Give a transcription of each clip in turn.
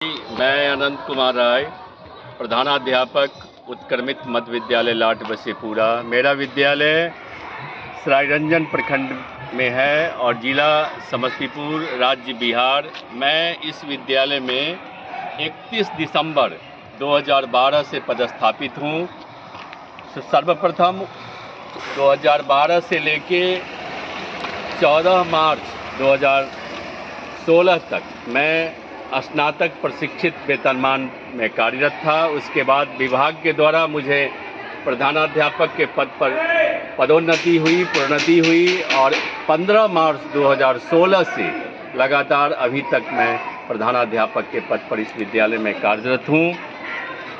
मैं अनंत कुमार राय, प्रधानाध्यापक उत्क्रमित मध्य विद्यालय लाट बसेपुरा। मेरा विद्यालय सरायरंजन प्रखंड में है और जिला समस्तीपुर, राज्य बिहार। मैं इस विद्यालय में 31 दिसंबर 2012 से पदस्थापित हूँ। सर्वप्रथम 2012 से लेके 14 मार्च 2016 तक मैं स्नातक प्रशिक्षित वेतनमान में कार्यरत था। उसके बाद विभाग के द्वारा मुझे प्रधानाध्यापक के पद पर पदोन्नति हुई, प्रोन्नति हुई और 15 मार्च 2016 से लगातार अभी तक मैं प्रधानाध्यापक के पद पर इस विद्यालय में कार्यरत हूँ।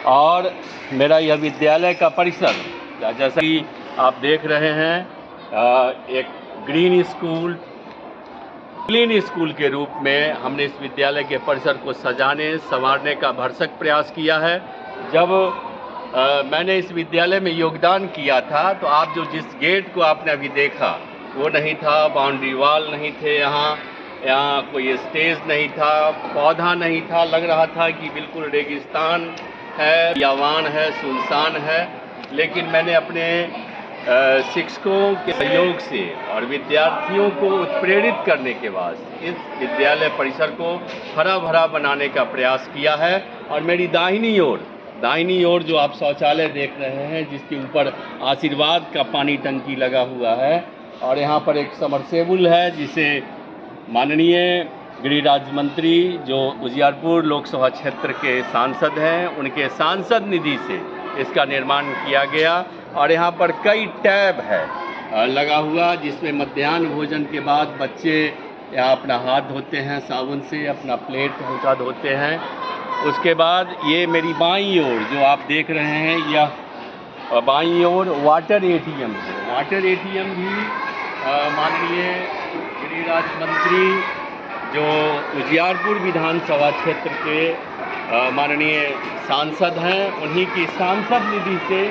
और मेरा यह विद्यालय का परिसर जैसा कि आप देख रहे हैं, एक ग्रीन स्कूल, क्लीन स्कूल के रूप में हमने इस विद्यालय के परिसर को सजाने संवारने का भरसक प्रयास किया है। जब मैंने इस विद्यालय में योगदान किया था तो आप जो जिस गेट को आपने अभी देखा वो नहीं था, बाउंड्री वॉल नहीं थे, यहाँ कोई स्टेज नहीं था, पौधा नहीं था। लग रहा था कि बिल्कुल रेगिस्तान है, बियावान है, सुनसान है। लेकिन मैंने अपने शिक्षकों के सहयोग से और विद्यार्थियों को उत्प्रेरित करने के बाद इस विद्यालय परिसर को हरा भरा बनाने का प्रयास किया है। और मेरी दाहिनी ओर जो आप शौचालय देख रहे हैं, जिसके ऊपर आशीर्वाद का पानी टंकी लगा हुआ है, और यहाँ पर एक समरसेबुल है जिसे माननीय गिरिराज मंत्री जो उजियारपुर लोकसभा क्षेत्र के सांसद हैं, उनके सांसद निधि से इसका निर्माण किया गया। और यहाँ पर कई टैब है लगा हुआ, जिसमें मध्याह्न भोजन के बाद बच्चे यहाँ अपना हाथ धोते हैं साबुन से, अपना प्लेट हल्का धोते हैं। उसके बाद ये मेरी बाईं ओर जो आप देख रहे हैं, यह बाईं ओर वाटर एटीएम है। वाटर एटीएम भी माननीय गिरिराज मंत्री जो उजियारपुर विधानसभा क्षेत्र के माननीय सांसद हैं, उन्हीं की सांसद निधि से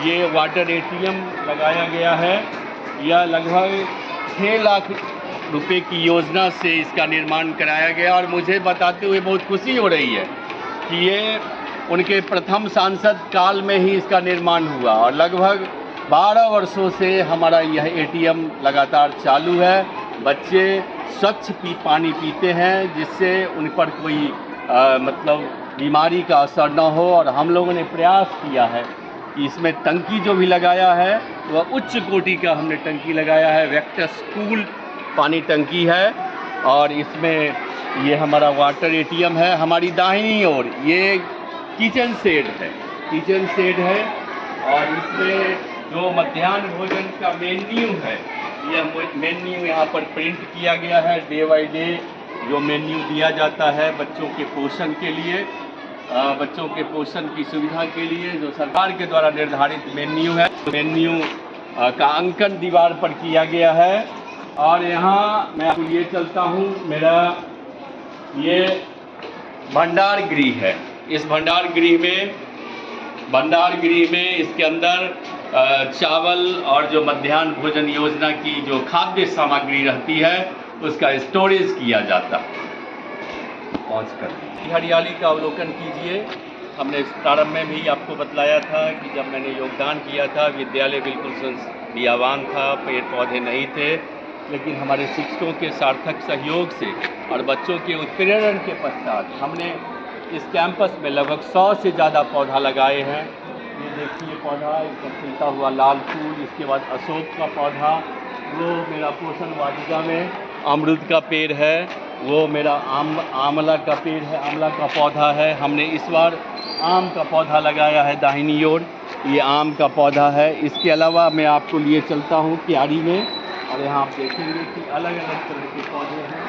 ये वाटर एटीएम लगाया गया है। यह लगभग 6 लाख रुपए की योजना से इसका निर्माण कराया गया। और मुझे बताते हुए बहुत खुशी हो रही है कि ये उनके प्रथम सांसद काल में ही इसका निर्माण हुआ और लगभग 12 वर्षों से हमारा यह एटीएम लगातार चालू है। बच्चे स्वच्छ पानी पीते हैं, जिससे उन पर कोई बीमारी का असर न हो। और हम लोगों ने प्रयास किया है कि इसमें टंकी जो भी लगाया है वह उच्च कोटि का हमने टंकी लगाया है, वेक्टस कूल पानी टंकी है। और इसमें ये हमारा वाटर एटीएम है। हमारी दाहिनी ओर ये किचन शेड है और इसमें जो मध्याह्न भोजन का मेन्यू है, यह मेन्यू यहाँ पर प्रिंट किया गया है। डे बाई डे जो मेन्यू दिया जाता है बच्चों के पोषण के लिए, बच्चों के पोषण की सुविधा के लिए जो सरकार के द्वारा निर्धारित मेन्यू है, मेन्यू का अंकन दीवार पर किया गया है। और यहाँ मैं आपको ये चलता हूँ, मेरा ये भंडार गृह है। इस भंडार गृह में इसके अंदर चावल और जो मध्याह्न भोजन योजना की जो खाद्य सामग्री रहती है उसका स्टोरेज किया जाता है। हरियाली का अवलोकन कीजिए। हमने प्रारंभ में भी आपको बतलाया था कि जब मैंने योगदान किया था विद्यालय बिल्कुल बियावान था, पेड़ पौधे नहीं थे। लेकिन हमारे शिक्षकों के सार्थक सहयोग से और बच्चों के उत्प्रेरण के पश्चात हमने इस कैंपस में लगभग 100 से ज़्यादा पौधा लगाए हैं। ये देखिए पौधा, इसमें खिलता हुआ लाल फूल, इसके बाद अशोक का पौधा, वो मेरा पोषण वाटिका में अमरूद का पेड़ है, वो मेरा आंवला का पेड़ है, आंवला का पौधा है। हमने इस बार आम का पौधा लगाया है दाहिनी ओर, ये आम का पौधा है। इसके अलावा मैं आपको लिए चलता हूँ क्यारी में, और यहाँ आप देखेंगे कि अलग अलग तरह के पौधे हैं।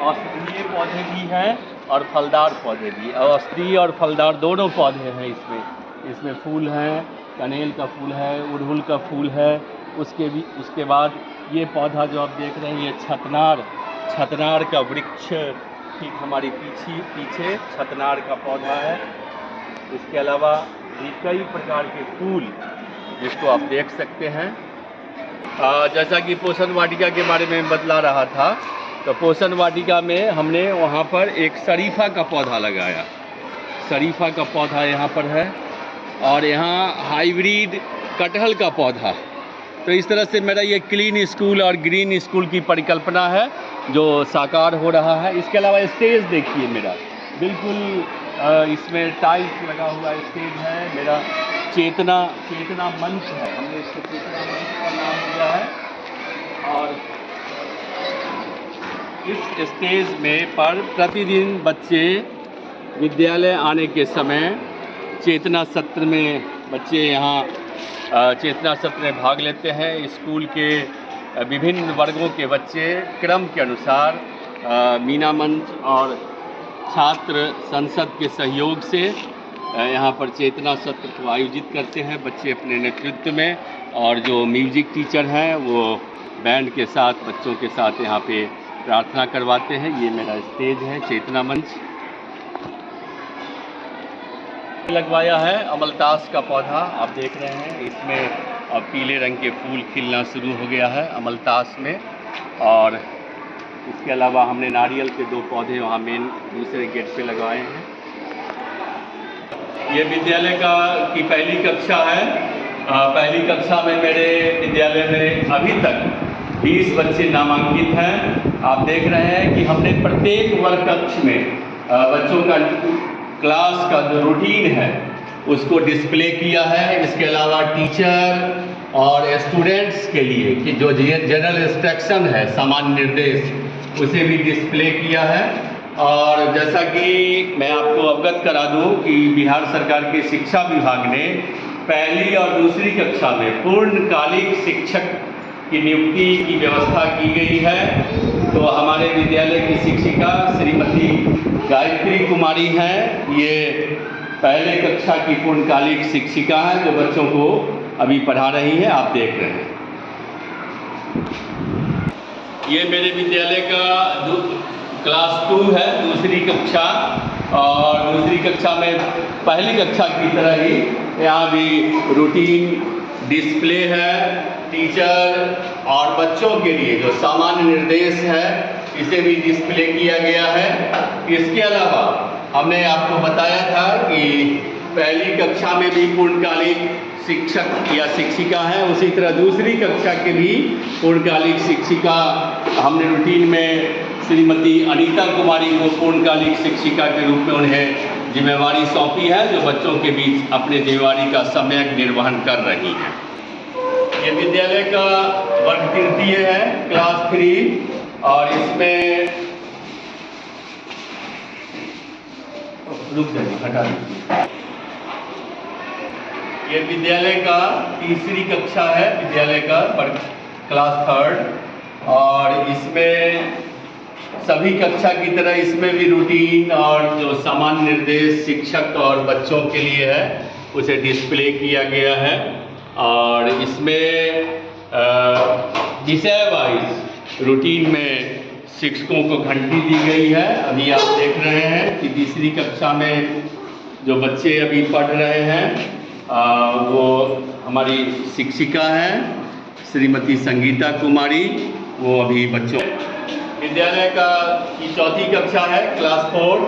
औषधीय पौधे भी हैं और फलदार पौधे भी। औषधीय और फलदार दोनों पौधे हैं इसमें फूल हैं, कनेल का फूल है, उड़हुल का फूल है। उसके बाद ये पौधा जो आप देख रहे हैं, ये छतनार का वृक्ष ठीक हमारी पीछे छतनार का पौधा है। इसके अलावा भी कई प्रकार के फूल जिसको आप देख सकते हैं। जैसा कि पोषण वाटिका के बारे में बतला रहा था, तो पोषण वाटिका में हमने वहाँ पर एक शरीफा का पौधा लगाया। शरीफा का पौधा यहाँ पर है और यहाँ हाइब्रिड कटहल का पौधा। तो इस तरह से मेरा ये क्लीन स्कूल और ग्रीन स्कूल की परिकल्पना है जो साकार हो रहा है। इसके अलावा स्टेज देखिए मेरा, बिल्कुल इसमें टाइल्स लगा हुआ स्टेज है। मेरा चेतना मंच है, हमने इसको चेतना मंच का नाम दिया है। और इस स्टेज में पर प्रतिदिन बच्चे विद्यालय आने के समय चेतना सत्र में बच्चे यहाँ चेतना सत्र में भाग लेते हैं। स्कूल के विभिन्न वर्गों के बच्चे क्रम के अनुसार मीना मंच और छात्र संसद के सहयोग से यहाँ पर चेतना सत्र को आयोजित करते हैं बच्चे अपने नेतृत्व में। और जो म्यूजिक टीचर हैं वो बैंड के साथ बच्चों के साथ यहाँ पे प्रार्थना करवाते हैं। ये मेरा स्टेज है चेतना मंच। लगवाया है अमलतास का पौधा, आप देख रहे हैं इसमें अब पीले रंग के फूल खिलना शुरू हो गया है अमलतास में। और इसके अलावा हमने नारियल के 2 पौधे वहाँ मेन दूसरे गेट पे लगवाए हैं। ये विद्यालय की पहली कक्षा है। पहली कक्षा में मेरे विद्यालय में अभी तक 20 बच्चे नामांकित हैं। आप देख रहे हैं कि हमने प्रत्येक वर्ग कक्ष में बच्चों का क्लास का जो रूटीन है उसको डिस्प्ले किया है। इसके अलावा टीचर और स्टूडेंट्स के लिए कि जो जनरल इंस्ट्रक्शन है, सामान्य निर्देश, उसे भी डिस्प्ले किया है। और जैसा कि मैं आपको अवगत करा दूं कि बिहार सरकार के शिक्षा विभाग ने पहली और दूसरी कक्षा में पूर्णकालिक शिक्षक की नियुक्ति की व्यवस्था की गई है। तो हमारे विद्यालय की शिक्षिका श्रीमती गायत्री कुमारी हैं। ये पहले कक्षा की पूर्णकालिक शिक्षिका हैं जो बच्चों को अभी पढ़ा रही हैं, आप देख रहे हैं। ये मेरे विद्यालय का क्लास 2 है, दूसरी कक्षा। और दूसरी कक्षा में पहली कक्षा की तरह ही यहाँ भी रूटीन डिस्प्ले है। टीचर और बच्चों के लिए जो सामान्य निर्देश है इसे भी डिस्प्ले किया गया है। इसके अलावा हमने आपको बताया था कि पहली कक्षा में भी पूर्णकालिक शिक्षक या शिक्षिका है, उसी तरह दूसरी कक्षा के भी पूर्णकालिक शिक्षिका हमने रूटीन में श्रीमती अनीता कुमारी को पूर्णकालिक शिक्षिका के रूप में उन्हें जिम्मेवारी सौंपी है, जो बच्चों के बीच अपने जिम्मेवारी का सम्यक निर्वहन कर रही हैं। ये विद्यालय का वर्ग तृतीय है, क्लास 3। और इसमें रुक जाइए, हटा दीजिए। ये विद्यालय का तीसरी कक्षा है, विद्यालय का वर्ग क्लास 3। और इसमें सभी कक्षा की तरह इसमें भी रूटीन और जो सामान्य निर्देश शिक्षक और बच्चों के लिए है उसे डिस्प्ले किया गया है। और इसमें विषय वाइज रूटीन में शिक्षकों को घंटी दी गई है। अभी आप देख रहे हैं कि तीसरी कक्षा में जो बच्चे अभी पढ़ रहे हैं वो हमारी शिक्षिका हैं श्रीमती संगीता कुमारी, वो अभी बच्चों विद्यालय की चौथी कक्षा है, क्लास 4।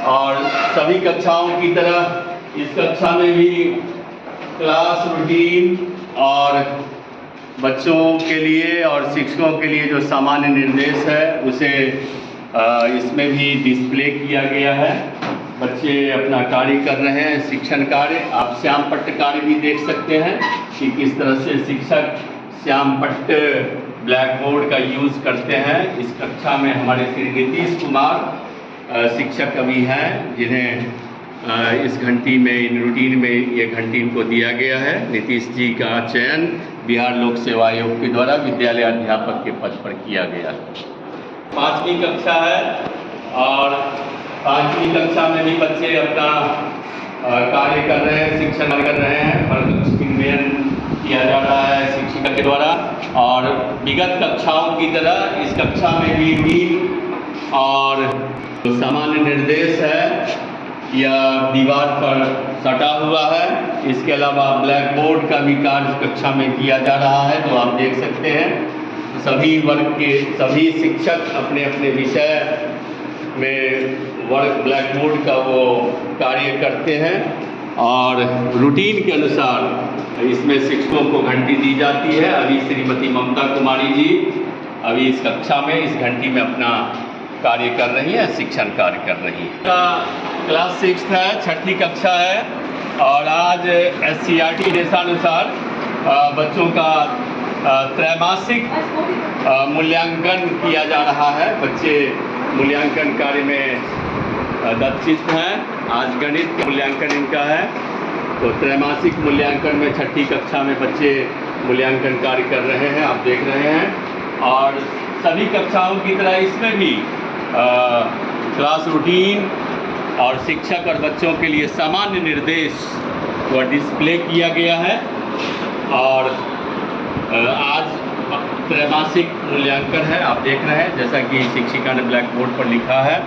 और सभी कक्षाओं की तरह इस कक्षा में भी क्लास रूटीन और बच्चों के लिए और शिक्षकों के लिए जो सामान्य निर्देश है उसे इसमें भी डिस्प्ले किया गया है। बच्चे अपना कार्य कर रहे हैं, शिक्षण कार्य। आप श्याम पट्ट कार्य भी देख सकते हैं कि किस तरह से शिक्षक श्याम पट्ट ब्लैक बोर्ड का यूज़ करते हैं। इस कक्षा में हमारे श्री नीतीश कुमार शिक्षक अभी हैं, जिन्हें इस घंटी में, इन रूटीन में ये घंटी इनको दिया गया है। नीतीश जी का चयन बिहार लोक सेवा आयोग के द्वारा विद्यालय अध्यापक के पद पर किया गया है। 5वीं कक्षा है और 5वीं कक्षा में भी बच्चे अपना कार्य कर रहे हैं, शिक्षण कर रहे हैं। प्रकक्ष क्रियान्वयन किया जा रहा है शिक्षिका के द्वारा। और विगत कक्षाओं की तरह इस कक्षा में भी मील और सामान्य निर्देश है या दीवार पर सटा हुआ है। इसके अलावा ब्लैक बोर्ड का भी कार्य कक्षा में किया जा रहा है, जो आप देख सकते हैं। सभी वर्ग के सभी शिक्षक अपने अपने विषय में वर्ग ब्लैक बोर्ड का वो कार्य करते हैं और रूटीन के अनुसार इसमें शिक्षकों को घंटी दी जाती है। अभी श्रीमती ममता कुमारी जी अभी इस कक्षा में इस घंटी में अपना कार्य कर रही है, शिक्षण कार्य कर रही है। क्लास 6 है, 6ठी कक्षा है और आज SCERT देशानुसार बच्चों का त्रैमासिक मूल्यांकन किया जा रहा है। बच्चे मूल्यांकन कार्य में दक्षित हैं। आज गणित का मूल्यांकन इनका है, तो त्रैमासिक मूल्यांकन में 6ठी कक्षा में बच्चे मूल्यांकन कार्य कर रहे हैं, आप देख रहे हैं। और सभी कक्षाओं की तरह इसमें भी क्लास रूटीन और शिक्षक और बच्चों के लिए सामान्य निर्देश को डिस्प्ले किया गया है। और आज त्रैमासिक मूल्यांकन है, आप देख रहे हैं जैसा कि शिक्षिका ने ब्लैक बोर्ड पर लिखा है।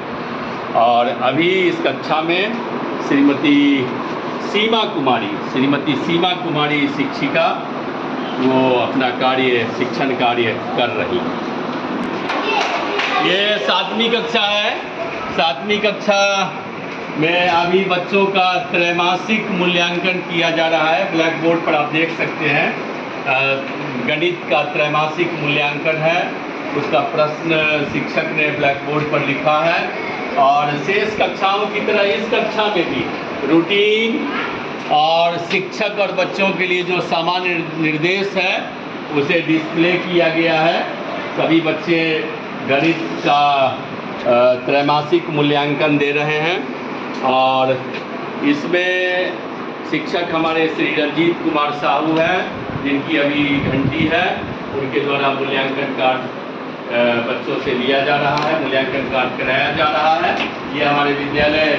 और अभी इस कक्षा में श्रीमती सीमा कुमारी शिक्षिका वो अपना कार्य शिक्षण कार्य कर रही है। ये 7वीं कक्षा है। 7वीं कक्षा में अभी बच्चों का त्रैमासिक मूल्यांकन किया जा रहा है। ब्लैक बोर्ड पर आप देख सकते हैं गणित का त्रैमासिक मूल्यांकन है, उसका प्रश्न शिक्षक ने ब्लैक बोर्ड पर लिखा है। और शेष कक्षाओं की तरह इस कक्षा में भी रूटीन और शिक्षक और बच्चों के लिए जो सामान्य निर्देश है उसे डिस्प्ले किया गया है। सभी बच्चे गणित का त्रैमासिक मूल्यांकन दे रहे हैं और इसमें शिक्षक हमारे श्री रंजीत कुमार साहू हैं, जिनकी अभी घंटी है। उनके द्वारा मूल्यांकन कार्य बच्चों से लिया जा रहा है, मूल्यांकन कार्य कराया जा रहा है। ये हमारे विद्यालय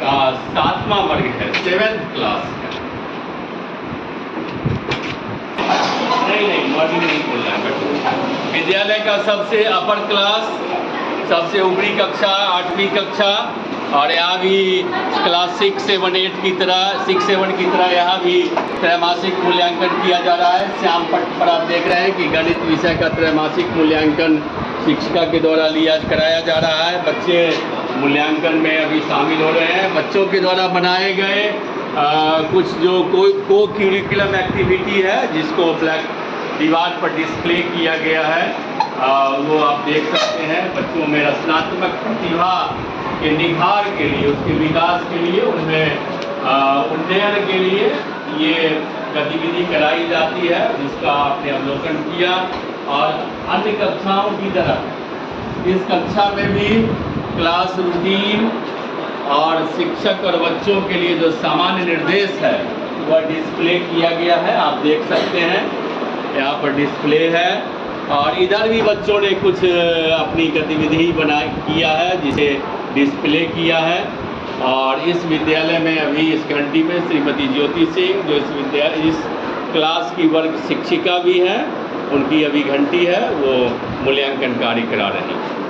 का 7वां वर्ग है, 7th क्लास है। नहीं मॉर्निंग नहीं बोल रहा है। विद्यालय का सबसे अपर क्लास, सबसे ऊपरी कक्षा 8वीं कक्षा। और यहाँ भी क्लास 6, 7, 8 की तरह 6, 7 की तरह यहाँ भी त्रैमासिक मूल्यांकन किया जा रहा है। श्याम पट पर आप देख रहे हैं कि गणित विषय का त्रैमासिक मूल्यांकन शिक्षिका के द्वारा कराया जा रहा है। बच्चे मूल्यांकन में अभी शामिल हो रहे हैं। बच्चों के द्वारा बनाए गए कुछ जो को करिकुलम एक्टिविटी है जिसको ब्लैक दीवार पर डिस्प्ले किया गया है, वो आप देख सकते हैं। बच्चों में रचनात्मक प्रतिभा के निखार के लिए, उसके विकास के लिए, उनमें उन्नयन के लिए ये गतिविधि कराई जाती है, जिसका आपने अवलोकन किया। और अन्य कक्षाओं की तरह इस कक्षा में भी क्लास रूटीन और शिक्षक और बच्चों के लिए जो सामान्य निर्देश है वह डिस्प्ले किया गया है, आप देख सकते हैं यहाँ पर डिस्प्ले है। और इधर भी बच्चों ने कुछ अपनी गतिविधि किया है जिसे डिस्प्ले किया है। और इस विद्यालय में अभी इस घंटी में श्रीमती ज्योति सिंह जो इस क्लास की वर्ग शिक्षिका भी हैं, उनकी अभी घंटी है, वो मूल्यांकन कार्य करा रही है।